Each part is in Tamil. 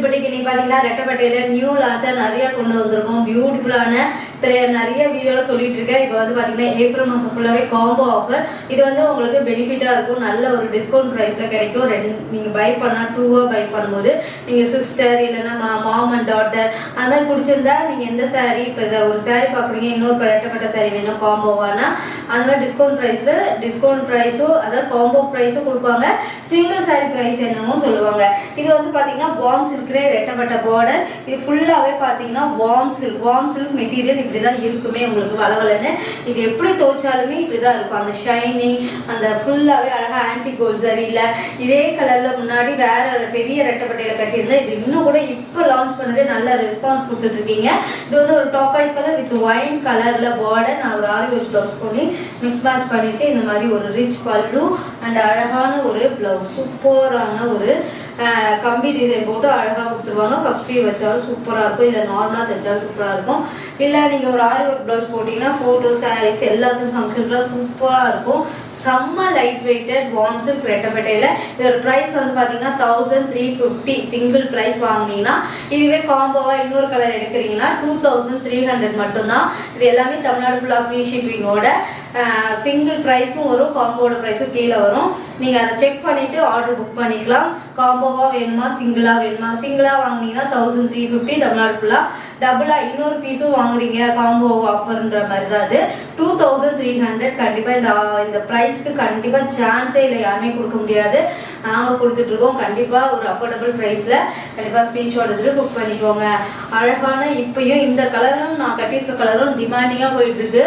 இப்போதைக்கு நீ பார்த்தீங்கன்னா ரெட்டப்பட்டையில் நியூ லான்ச்சாக நிறைய கொண்டு வந்திருக்கோம். பியூட்டிஃபுல்லான நிறைய வீடியோவில் சொல்லிட்டு இருக்கேன். இப்போ வந்து பார்த்தீங்கன்னா ஏப்ரல் மாதம் ஃபுல்லாகவே காம்போ ஆஃபர். இது வந்து உங்களுக்கு பெனிஃபிட்டாக இருக்கும். நல்ல ஒரு டிஸ்கவுண்ட் ப்ரைஸில் கிடைக்கும். நீங்கள் பை பண்ணால் 2 பை பண்ணும்போது நீங்கள் சிஸ்டர் இல்லைன்னா மாம் அண்ட் டாட்டர் அந்த மாதிரி பிடிச்சிருந்தா நீங்கள் எந்த சாரீ இப்போ ஒரு சாரீ பார்க்குறீங்க, இன்னொரு ரெட்டப்பட்ட சாரீ வேணும் காம்போவானா அந்த மாதிரி டிஸ்கவுண்ட் ப்ரைஸும் அதாவது காம்போ ப்ரைஸும் கொடுப்பாங்க. சிங்கிள் சாரீ ப்ரைஸ் என்னமோ சொல்லுவாங்க. இது வந்து பார்த்தீங்கன்னா வார்ம் சில்க்ரே ரெட்டப்பட்ட பார்டர். இது ஃபுல்லாகவே பார்த்தீங்கன்னா வார்ம் சில்க் மெட்டீரியல் இப்படி தான் இருக்குமே உங்களுக்கு வளவலன்னு. இது எப்படி துவைச்சாலுமே இப்படி தான் இருக்கும். அந்த ஷைனிங் அந்த ஃபுல்லாகவே அழகாக ஆன்டி கோல்ட் சரியில் இதே கலரில் முன்னாடி வேற பெரிய ரெட்டப்பட்டையில் கட்டியிருந்தேன். இது இன்னும் கூட இப்போ லான்ச் பண்ணதே நல்ல ரெஸ்பான்ஸ் கொடுத்துட்ருக்கீங்க. இது வந்து ஒரு டாக்காய்ஸ் கலர் வித் ஒயின் கலரில் பார்டர் நான் ஒரு ஆரி ஒர்க் ப்ளவுஸ் பண்ணி மிஸ் மேட்ச் பண்ணிட்டு இந்த மாதிரி ஒரு ரிச் பல்லு அண்ட் அழகான ஒரு ப்ளவுஸ் சூப்பரான ஒரு கம்பி டிசைன் போட்டு அழகாக கொடுத்துருவாங்க. ஃபஸ்ட் வச்சாலும் சூப்பராக இருக்கும், இல்லை நார்மலாக தைச்சாலும் சூப்பராக இருக்கும். இல்லை நீங்கள் ஒரு ஆரி ஒர்க் ப்ளவுஸ் போட்டிங்கன்னா ஃபோட்டோ சாரீஸ் எல்லாத்துக்கும் ஃபங்க்ஷனுக்குலாம் சூப்பராக இருக்கும். செம்ம லைட் வெயிட்டட் வார்ம் சில்க் ரெட்டப்பட்டையில். இதோட ப்ரைஸ் வந்து பார்த்தீங்கன்னா 1350 சிங்கிள் ப்ரைஸ் வாங்கினீங்கன்னா. இதுவே காம்போவாக இன்னொரு கலர் எடுக்கிறீங்கன்னா 2300 மட்டும்தான். இது எல்லாமே தமிழ்நாடு ஃபுல்லாக ஃப்ரீ ஷிப்பிங்கோட சிங்கிள் ப்ரைஸும் வரும், காம்போவோட ப்ரைஸும் கீழே வரும். நீங்கள் அதை செக் பண்ணிவிட்டு ஆர்டர் புக் பண்ணிக்கலாம். காம்போவாக வேணுமா சிங்கிளாக வேணுமா? சிங்கிளாக வாங்கினீங்கன்னா 1350 தமிழ்நாடு ஃபுல்லாக. டபுளாக இன்னொரு பீஸும் வாங்குறீங்க காம்போ ஆஃபர்ன்ற மாதிரி தான் அது 2300. கண்டிப்பாக இந்த ப்ரைஸ்க்கு கண்டிப்பாக சான்ஸே இல்லை, யாருமே கொடுக்க முடியாது. நாங்கள் கொடுத்துட்ருக்கோம். கண்டிப்பாக ஒரு அஃபோர்டபுள் ப்ரைஸில் கண்டிப்பாக ஸ்க்ரீன்ஷாட் எடுத்துகிட்டு புக் பண்ணிக்கோங்க. அழகான இப்பயும் இந்த கலரும் நான் கட்டியிருக்க கலரும் டிமாண்டிங்காக போயிட்டுருக்கு.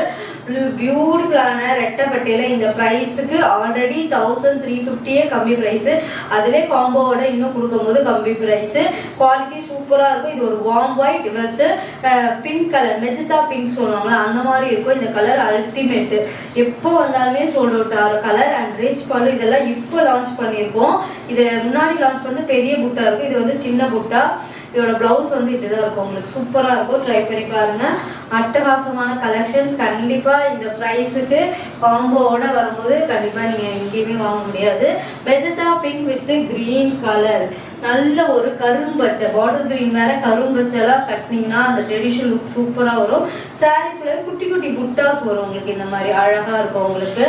பியூட்டிஃபுல்லான ரெட்டப்பட்டையில் இந்த ப்ரைஸுக்கு ஆல்ரெடி 1350 கம்மி ப்ரைஸு. அதிலே காம்போவோட இன்னும் கொடுக்கும்போது கம்மி ப்ரைஸு. குவாலிட்டி சூப்பராக இருக்கும். இது ஒரு warm white with pink colour, magenta pink சொல்லுவாங்களா அந்த மாதிரி இருக்கும். இந்த கலர் அல்டிமேட்டு, எப்போ வந்தாலுமே சோல்ட் அவுட் ஆகிற கலர். அண்ட் ரிச் பல்லு இதெல்லாம் இப்போ லான்ச் பண்ணியிருக்கோம். இதை முன்னாடி லான்ச் பண்ணி பெரிய புட்டா இருக்கும், இது வந்து சின்ன புட்டா. இதோட ப்ளவுஸ் வந்து இப்படிதான் இருக்கும். உங்களுக்கு சூப்பராக இருக்கும், ட்ரை பண்ணி பாருங்க. அட்டகாசமான கலெக்ஷன்ஸ். கண்டிப்பாக இந்த ப்ரைஸுக்கு காம்போவோட வரும்போது கண்டிப்பாக நீங்கள் எங்கேயுமே வாங்க முடியாது. Magenta pink with green colour, நல்ல ஒரு கரும்பச்சை பார்டர் கிரீன் வேற கரும்பச்செல்லாம் கட்டினீங்கன்னா அந்த ட்ரெடிஷனல் லுக் சூப்பராக வரும். சாரீ ஃபுல்லாக குட்டி குட்டி புட்டாஸ் வரும் உங்களுக்கு. இந்த மாதிரி அழகாக இருக்கும் உங்களுக்கு.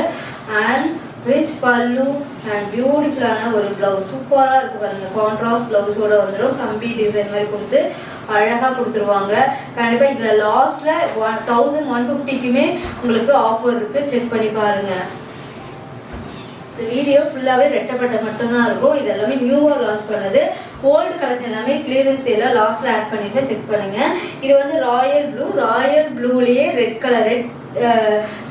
அண்ட் ரிச் பல்லு அண்ட் பியூட்டிஃபுல்லான ஒரு ப்ளவுஸ் சூப்பராக இருக்கு பாருங்க. கான்ட்ராஸ்ட் ப்ளவுஸோட வந்துடும். கம்பி டிசைன் மாதிரி கொடுத்து அழகாக கொடுத்துருவாங்க. கண்டிப்பாக இதில் லாஸ்ட்டில் 1150க்குமே உங்களுக்கு ஆஃபர் இருக்குது, செக் பண்ணி பாருங்கள். இந்த வீடியோ ஃபுல்லாகவே ரெட்டப்பட்ட மட்டும்தான் இருக்கும். இது எல்லாமே நியூவாக லான்ச் பண்ணது. ஓல்டு கலெக்ஷன் எல்லாமே கிளியரன்ஸ் எல்லாம் லாஸ்ட்டில் ஆட் பண்ணிட்டு செக் பண்ணுங்கள். இது வந்து ராயல் ப்ளூலேயே ரெட் கலர்,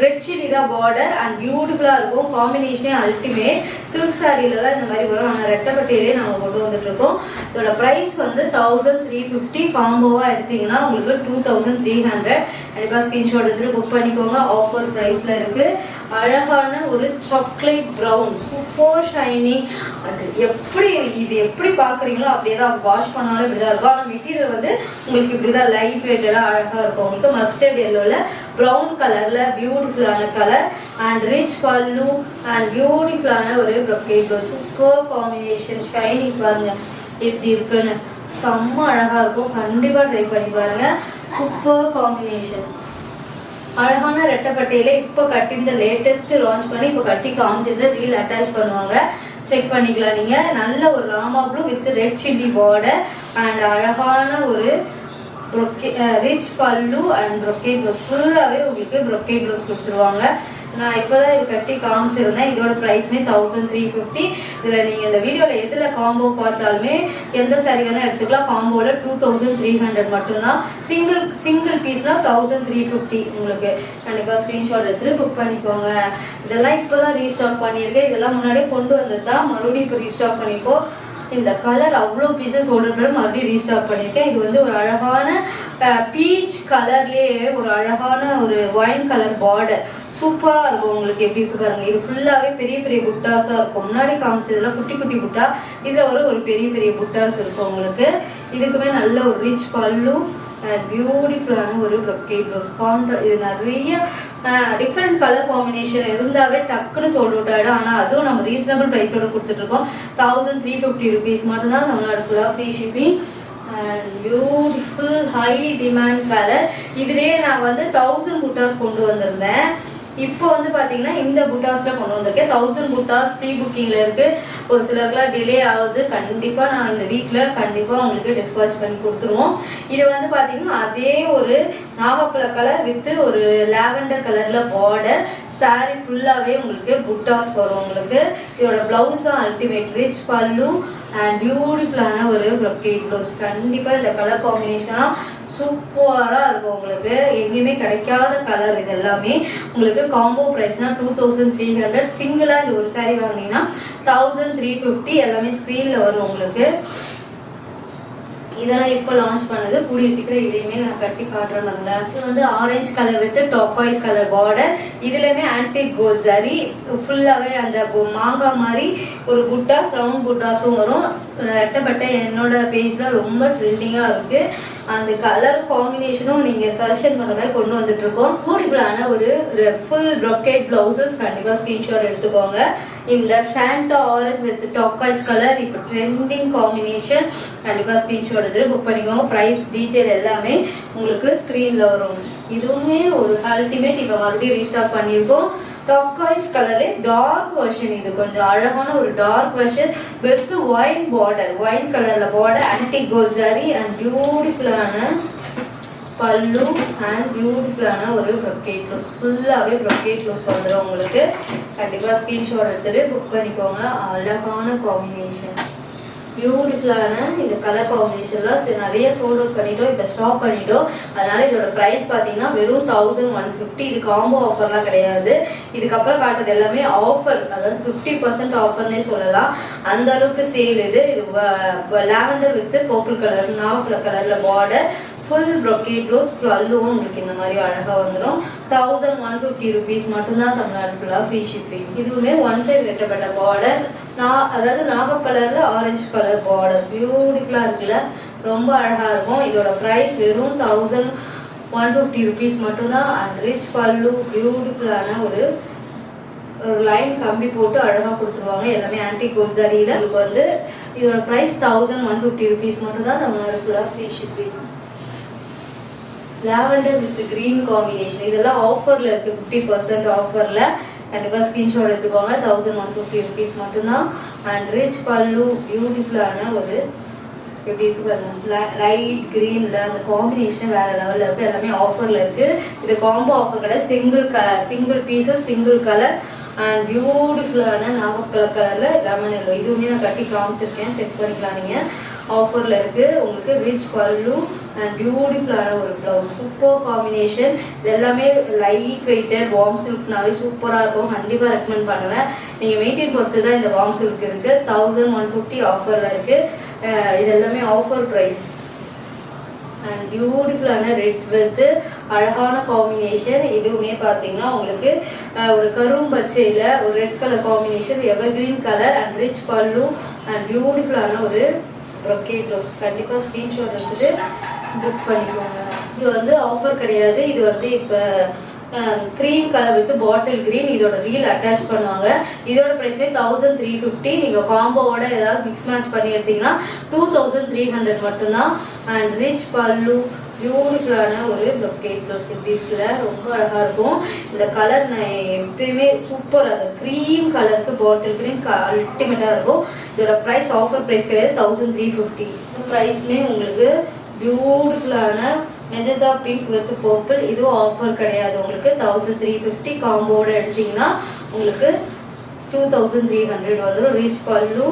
ரெட் சில்லி தான் பார்டர். அண்ட் பியூட்டிஃபுல்லாக இருக்கும். Combination ultimate. சில்க் சாரிலலாம் இந்த மாதிரி வரும். ஆனால் ரெட்டப்பட்டையிலே நம்ம கொண்டு வந்துட்டுருக்கோம். இதோட ப்ரைஸ் வந்து 1350. காம்போவாக எடுத்தீங்கன்னா உங்களுக்கு 2300. கண்டிப்பாக ஸ்க்ரீன்ஷாட் எடுத்துகிட்டு புக் பண்ணிக்கோங்க. ஆஃபர் ப்ரைஸில் இருக்குது. அழகான ஒரு சாக்லேட் ப்ரௌன் சூப்பர் ஷைனிங். அது இது எப்படி பார்க்குறீங்களோ அப்படியே தான் வாஷ் பண்ணாலும் இப்படி தான் இருக்கும். ஆனால் மெட்டீரியல் வந்து உங்களுக்கு இப்படி தான் லைட் வெயிட்டடாக அழகாக இருக்கும். உங்களுக்கு மஸ்டர்ட் எல்லோவில் ப்ரௌன் கலரில் பியூட்டிஃபுல்லான கலர். அண்ட் ரிச் பல்லு அண்ட் பியூட்டிஃபுல்லான ஒரு ப்ரொக்கேட் சூப்பர் காம்பினேஷன். ஷைனிங் பாருங்க எப்படி இருக்குன்னு, செம்ம அழகாக இருக்கும். கண்டிப்பாக ட்ரை பண்ணி பாருங்க. Super combination. அழகான ரெட்டப்பட்டையில் இப்போ கட்டியிருந்த லேட்டஸ்ட் லான்ச் பண்ணி இப்போ கட்டி காமிச்சிருந்த ரீல் அட்டாச் பண்ணுவாங்க, செக் பண்ணிக்கலாம் நீங்கள். நல்ல ஒரு Rama blue with red chilli border and அழகான ஒரு ரிச் பல்லு அண்ட் ப்ரொக்கேட் ப்ளவுஸ். ஃபுல்லாகவே உங்களுக்கு ப்ரொக்கேட் ப்ளவுஸ் கொடுத்துருவாங்க. நான் இப்போ தான் இது கட்டி காமிச்சிருந்தேன். இதோட ப்ரைஸுமே 1350. இதில் நீங்கள் இந்த வீடியோவில் எதில் காம்போ பார்த்தாலுமே எந்த சாரி வேணால் எடுத்துக்கலாம். காம்போவில் 2300 மட்டும்தான். சிங்கிள் பீஸ்னால் 1350 உங்களுக்கு. கண்டிப்பாக ஸ்க்ரீன்ஷாட் எடுத்துகிட்டு புக் பண்ணிக்கோங்க. இதெல்லாம் இப்போ தான் ரீஸ்டாக் பண்ணியிருக்கேன். இதெல்லாம் முன்னாடியே கொண்டு வந்தது தான், மறுபடியும் இப்போ ரீஸ்டாக் பண்ணியிருக்கோம். இந்த கலர் அவ்வளோ பீசஸ் ஆர்டர் மறுபடியும் ரீஸ்டாக் பண்ணியிருக்கேன். இது வந்து ஒரு அழகான பீச் கலர்லேயே ஒரு அழகான ஒரு ஒயின் கலர் பார்டர் சூப்பராக இருக்கும். உங்களுக்கு எப்படி இருக்கு பாருங்க. இது ஃபுல்லாகவே பெரிய பெரிய புட்டாஸாக இருக்கும். முன்னாடி காமிச்சதுலாம் குட்டி குட்டி புட்டா, இதில் ஒரு பெரிய பெரிய புட்டாஸ் இருக்கும் உங்களுக்கு. இதுக்குமே நல்ல ஒரு ரிச் பல்லு அண்ட் பியூட்டிஃபுல்லான ஒரு ப்ரொக்கேட் ப்ளவுஸ். இது நிறைய டிஃப்ரெண்ட் கலர் காம்பினேஷன் இருந்தாவே டக்குன்னு சோல்ட் அவுட் ஆகிடும். ஆனால் அதுவும் நம்ம ரீசனபிள் ப்ரைஸோட கொடுத்துட்ருக்கோம். 1350 ருபீஸ் மட்டும்தான் தமிழ்நாடு ஃபுல்லாக free shipping. And beautiful high demand colour. இதுலேயே நான் வந்து 1000 புட்டாஸ் கொண்டு வந்திருந்தேன். இப்போ வந்து பார்த்தீங்கன்னா இந்த புட்டாஸில் கொண்டு வந்திருக்கேன். 1000 புட்டாஸ் ப்ரீ புக்கிங்கில் இருக்குது. ஒரு சிலருக்குலாம் டிலே ஆகுது. கண்டிப்பாக நான் இந்த வீக்கில் கண்டிப்பாக உங்களுக்கு டிஸ்பாச் பண்ணி கொடுத்துருவோம். இது வந்து பார்த்தீங்கன்னா அதே ஒரு நாகப்பழ கலர் வித்து ஒரு லாவெண்டர் கலரில் பார்டர். சாரி ஃபுல்லாகவே உங்களுக்கு புட்டாஸ் வரும். உங்களுக்கு இதோட ப்ளவுஸும் அல்டிமேட் ரிச் பல்லு அண்ட் பியூட்டிஃபுல்லான ஒரு ப்ரொக்கேட் ப்ளவுஸ். கண்டிப்பாக இந்த கலர் காம்பினேஷனாக சூப்பராக இருக்கும். உங்களுக்கு எங்கேயுமே கிடைக்காத கலர். இது எல்லாமே உங்களுக்கு காம்போ ப்ரைஸ்னால் 2300. சிங்கிளாக இந்த ஒரு சாரீ வாங்கினீங்கன்னா 1350. எல்லாமே ஸ்க்ரீனில் வரும் உங்களுக்கு. இதெல்லாம் இப்போ லான்ச் பண்ணது. கூடிய சீக்கிரம் இதையுமே நான் கட்டி காட்டுறேன்னாங்களா. இது வந்து orange colour with turquoise colour border. இதுலையுமே ஆன்டிக் கோல்ட் சரி ஃபுல்லாகவே அந்த மாங்காய் மாதிரி ஒரு புட்டாஸ் ரவுண்ட் புட்டாஸும் வரும். ரெட்டப்பட்ட என்னோட பேஜில் ரொம்ப ட்ரெண்டிங்காக இருக்குது. அந்த கலர் காம்பினேஷனும் நீங்கள் சஜஷன் பண்ண மாதிரி கொண்டு வந்துட்டு இருக்கோம். பியூட்டிஃபுல்லான ஒரு ஃபுல் ப்ரொக்கேட் ப்ளவுசஸ் கண்டிப்பாக ஸ்க்ரீன்ஷாட் எடுத்துக்கோங்க. இந்த ஃபேண்டா ஆரஞ்ச் வித் டாக்காய்ஸ் கலர் இப்போ ட்ரெண்டிங் காம்பினேஷன். கண்டிப்பாக ஸ்க்ரீன்ஷாட் எடுத்து புக் பண்ணிக்கோங்க. ப்ரைஸ் டீட்டெயில் எல்லாமே உங்களுக்கு ஸ்க்ரீனில் வரும். இதுவுமே ஒரு அல்டிமேட். இப்போ மறுபடியும் ரீஸ்டாக் பண்ணியிருக்கோம். டாக்காய்ஸ் கலர்லே டார்க் வெர்ஷன். இது கொஞ்சம் அழகான ஒரு dark version with wine border. Wine கலர்ல border, antique gold sari and பியூட்டிஃபுல்லான பல்லு அண்ட் பியூட்டிஃபுல்லான ஒரு ப்ரொக்கேட் ப்ளவுஸ். ஃபுல்லாகவே ப்ரொக்கேட் ப்ளவுஸ் வந்துடும் உங்களுக்கு. கண்டிப்பாக ஸ்க்ரீன்ஷாட் எடுத்துட்டு புக் பண்ணிக்கோங்க. அழகான காம்பினேஷன், பியூட்டிஃபுல்லான இந்த கலர் காம்பினேஷன்லாம் நிறைய சோல்ட் அவுட் பண்ணிட்டோம். இப்போ ஸ்டாப் பண்ணிட்டோம். அதனால இதோட ப்ரைஸ் பார்த்தீங்கன்னா வெறும் 1150. இது காம்போ ஆஃபர்லாம் கிடையாது. இதுக்கப்புறம் காட்டுறது எல்லாமே ஆஃபர், அதாவது 50% ஆஃபர்னே சொல்லலாம். அந்த அளவுக்கு சேல் இது. இது லாவெண்டர் வித் பர்பிள் கலர் நாவப்பழ கலரில் பார்டர். Full brocade blouse. பல்லுவும் உங்களுக்கு இந்த மாதிரி அழகாக வந்துடும். 1150 rupees மட்டும்தான். தமிழ்நாடு ஃபுல்லாக ஃப்ரீ ஷிப்பிங். இதுவுமே ஒன் சைடு வெட்டப்பட்ட பார்டர். அதாவது நாகப்பழர்ல ஆரஞ்சு கலர் பார்டர். பியூட்டிஃபுல்லாக இருக்குல்ல, ரொம்ப அழகாக இருக்கும். இதோட ப்ரைஸ் வெறும் 1150 rupees மட்டும்தான். அண்ட் ரிச் பல்லு, பியூட்டிஃபுல்லான ஒரு லைன் கம்பி போட்டு அழகாக கொடுத்துருவாங்க. எல்லாமே ஆன்டிக் கோல்ட் சாரியில். இதுக்கு வந்து இதோட ப்ரைஸ் 1150 rupees மட்டும்தான். தமிழ்நாடு ஃபுல்லாக free shipping. Lavender with green combination. இதெல்லாம் ஆஃபரில் இருக்குது. 50% ஆஃபரில். கண்டிப்பாக ஸ்க்ரீன்ஷாட் எடுத்துக்கோங்க. 1150 rupees மட்டும்தான். அண்ட் ரிச் பல்லு, பியூட்டிஃபுல்லான ஒரு எப்படி இருக்கு பாருங்க, லைட் கிரீனில் அந்த காம்பினேஷன் வேறு லெவலில் இருக்குது. எல்லாமே ஆஃபரில் இருக்குது. இது காம்போ ஆஃபர் கிடையாது. Single pieces single colour and பியூட்டிஃபுல்லான நாகப்பழ கலரில் லெமன் எல்லோ. இதுவுமே நான் கட்டி காமிச்சிருக்கேன், செக் பண்ணிக்கலாம் நீங்கள். ஆஃபரில் இருக்குது. உங்களுக்கு ரிச் பல்லு அண்ட் பியூட்டிஃபுல்லான ஒரு ப்ளவுஸ். Super combination. இது எல்லாமே லைட் வெயிட்டட் வார்ம் சில்க்னாவே சூப்பராக இருக்கும். கண்டிப்பாக ரெக்கமெண்ட் பண்ணுவேன். நீங்கள் மெயின்டைன் பொறுத்து தான் இந்த வார்ம் சில்க் இருக்குது. 1150 ஆஃபரில் இருக்குது. இது எல்லாமே ஆஃபர் ப்ரைஸ். அண்ட் பியூட்டிஃபுல்லான ரெட் வித் அழகான காம்பினேஷன். இதுவுமே பார்த்தீங்கன்னா உங்களுக்கு ஒரு கரும்பச்சையில் ஒரு red colour combination, ever green colour and rich பல்லு அண்ட் பியூட்டிஃபுல்லான ஒரு ப்ரொக்கேட் ப்ளவுஸ். கண்டிப்பாக ஸ்க்ரீன்ஷாட் எடுத்துட்டு புக் பண்ணிக்கோங்க. இது வந்து ஆஃபர் கிடையாது. இது வந்து இப்போ cream colour with bottle green. இதோட ரீல் அட்டாச் பண்ணுவாங்க. இதோட ப்ரைஸ்மே 1350. நீங்கள் காம்போவோட ஏதாவது மிக்ஸ் மேட்ச் பண்ணி எடுத்தீங்கன்னா 2300 மட்டும்தான். அண்ட் ரிச் பல்லு, பியூட்டிஃபுல்லான ஒரு ப்ரொக்கேட் ப்ளவுஸ். இப்படி இருக்குல்ல, ரொம்ப அழகாக இருக்கும். இந்த கலர் நான் எப்பயுமே சூப்பர். அது க்ரீம் கலருக்கு பாட்டில் க்ரீன் அல்டிமேட்டாக இருக்கும். இதோட ப்ரைஸ் ஆஃபர் ப்ரைஸ் கிடையாது. 1350. ப்ரைஸ்மே உங்களுக்கு பியூட்டிஃபுல்லான மெஜந்தா பிங்க் வித் பர்பிள். இதுவும் ஆஃபர் கிடையாது. உங்களுக்கு 1350. காம்போட எடுத்தீங்கன்னா உங்களுக்கு 2300 வந்துடும். ரிச் பல்லு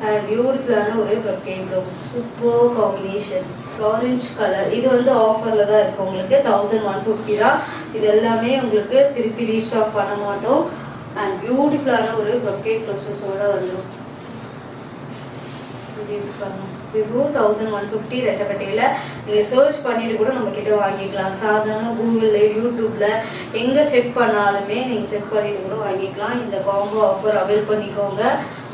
அண்ட் பியூட்டிஃபுல்லான ஒரு brocade blouse. Super combination. Orange colour. இது வந்து ஆஃபரில் தான் இருக்குது. உங்களுக்கு 1150 தான். இது எல்லாமே உங்களுக்கு திருப்பி ரீஸ்டாக் பண்ண மாட்டோம். அண்ட் பியூட்டிஃபுல்லான ஒரு ப்ரொக்கேட் ப்ளவுஸஸோட வந்துடும். விவோ 1150 ரெட்டப்பட்டையில். நீங்கள் சர்ச் பண்ணிட்டு கூட நம்ம கிட்ட வாங்கிக்கலாம். சாதாரண கூகுளில் யூடியூப்பில் எங்கே செக் பண்ணாலுமே நீங்கள் செக் பண்ணிட்டு கூட வாங்கிக்கலாம். இந்த காம்போ ஆஃபர் அவைல் பண்ணிக்கோங்க.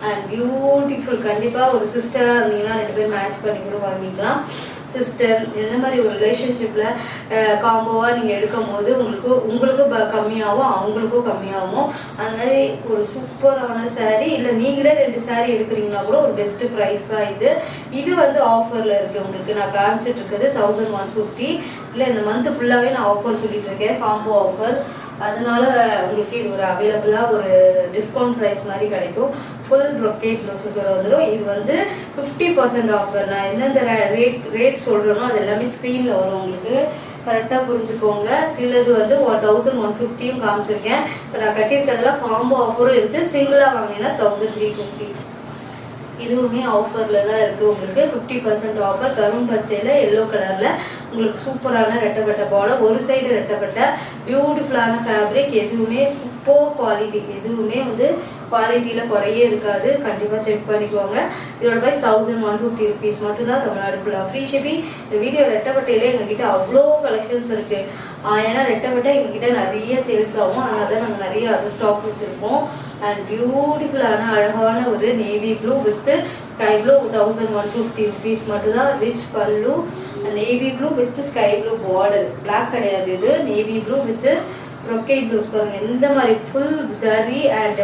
And beautiful. கண்டிப்பாக ஒரு சிஸ்டராக இருந்தீங்கன்னா 2 பேர் மேட்ச் பண்ணி கூட வாங்கிக்கலாம். சிஸ்டர் இந்த மாதிரி ஒரு ரிலேஷன்ஷிப்பில் காம்போவாக நீங்கள் எடுக்கும் போது உங்களுக்கும் கம்மியாகும், அவங்களுக்கும் கம்மியாகும். அந்த மாதிரி ஒரு சூப்பரான சாரீ. இல்லை நீங்களே 2 சாரீ எடுக்கிறீங்கன்னா கூட ஒரு பெஸ்ட்டு ப்ரைஸ் தான் இது. இது வந்து ஆஃபரில் இருக்குது உங்களுக்கு. நான் காமிச்சிட்டு இருக்குது 1150. இல்லை இந்த மந்த் ஃபுல்லாகவே நான் ஆஃபர் சொல்லிட்டு இருக்கேன், காம்போ ஆஃபர். அதனால உங்களுக்கு இது ஒரு அவைலபிளாக ஒரு டிஸ்கவுண்ட் ப்ரைஸ் மாதிரி கிடைக்கும். ஃபுல் ப்ரொக்கேட் ப்ளவுஸஸோட வந்துடும். இது வந்து 50% ஆஃபர். நான் எந்தெந்த ரேட் சொல்கிறேனோ அது எல்லாமே ஸ்க்ரீனில் வரும், உங்களுக்கு கரெக்டாக புரிஞ்சுக்கோங்க. சிலது வந்து 1150 காமிச்சிருக்கேன். இப்போ நான் கட்டியிருக்கிறதுல காம்போ ஆஃபரும் இருக்குது. சிங்கிளாக வாங்கினீங்கன்னா 1350. இதுவுமே ஆஃபரில் தான் இருக்குது உங்களுக்கு. 50% ஆஃபர். கரும் பச்சையில் எல்லோ கலரில் உங்களுக்கு சூப்பரான ரெட்டப்பட்ட பார்டர், ஒரு சைடு ரெட்டப்பட்ட பியூட்டிஃபுல்லான ஃபேப்ரிக். எதுவுமே சூப்பர் குவாலிட்டி, எதுவுமே வந்து குவாலிட்டியில் குறையே இருக்காது. கண்டிப்பாக செக் பண்ணிக்கோங்க. இதோட ப்ரைஸ் 1150 ருபீஸ் மட்டும்தான், தமிழ்நாடு ஃபுல்லாக ஃப்ரீ ஷிப்பிங். இந்த வீடியோ ரெட்டப்பட்டையிலே எங்ககிட்ட அவ்வளோ கலெக்ஷன்ஸ் இருக்குது. ஏன்னா ரெட்டப்பட்டை எங்ககிட்ட நிறைய சேல்ஸ் ஆகும், அதனால தான் நாங்கள் நிறைய அது ஸ்டாக் வச்சுருக்கோம். அண்ட் பியூட்டிஃபுல்லான அழகான ஒரு navy blue with sky blue 1150 rupees மட்டும்தான். Rich pallu, navy blue with sky blue border. Black கிடையாது, இது navy blue with brocade blues. பாருங்கள் எந்த மாதிரி ஃபுல் ஜரி அண்ட்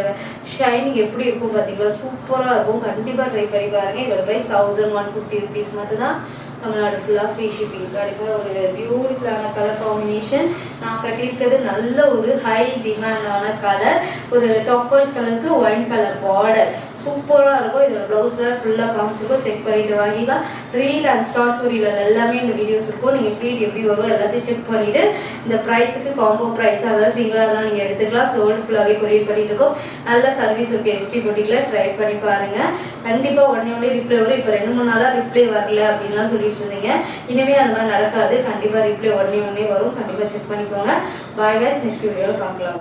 ஷைனிங் எப்படி இருக்கும் பார்த்தீங்களா, சூப்பராக இருக்கும். கண்டிப்பாக ட்ரை பண்ணி பாருங்கள். இதோட ப்ரைஸ் 1150 ருபீஸ் மட்டும்தான், தமிழ்நாடு ஃபுல்லாக ஃப்ரீ ஷிப்பிங். கண்டிப்பாக ஒரு பியூட்டிஃபுல்லான கலர் காம்பினேஷன். நான் கட்டியிருக்கிறது நல்ல ஒரு ஹை டிமாண்டான கலர், ஒரு டாக்வாய்ஸ் கலருக்கு ஒயின் கலர் பார்டர். சூப்பராக இருக்கும். இதோட ப்ளவுஸில் ஃபுல்லாக காமிச்சிருக்கோம், செக் பண்ணிட்டு வாங்கிக்கலாம். ரீல் அண்ட் ஸ்டார்ட் ஸ்டோரியில் எல்லாமே இந்த வீடியோஸ் இருக்கும். நீங்கள் ப்ளீட் எப்படி வரும் எல்லாத்தையும் செக் பண்ணிவிட்டு இந்த ப்ரைஸுக்கு காம்போ ப்ரைஸ், அதாவது சிங்கிளாக தான் நீங்கள் எடுத்துக்கலாம். சோல்டு ஃபுல்லாகவே கொரியர் பண்ணிட்டு இருக்கோம். நல்ல சர்வீஸ் இருக்குது. எஸ்டி பொட்டிக்கில் ட்ரை பண்ணி பாருங்கள். கண்டிப்பாக உடனே ரிப்ளை வரும். இப்போ 2-3 நாளாக ரிப்ளை வரல அப்படின்லாம் சொல்லிட்டு இருந்தீங்க. இனிமேல் அந்த மாதிரி நடக்காது. கண்டிப்பாக ரிப்ளை உடனே வரும். கண்டிப்பாக செக் பண்ணிக்கோங்க. பாய் கைஸ், நெக்ஸ்ட் வீடியோவில் பார்க்கலாம்.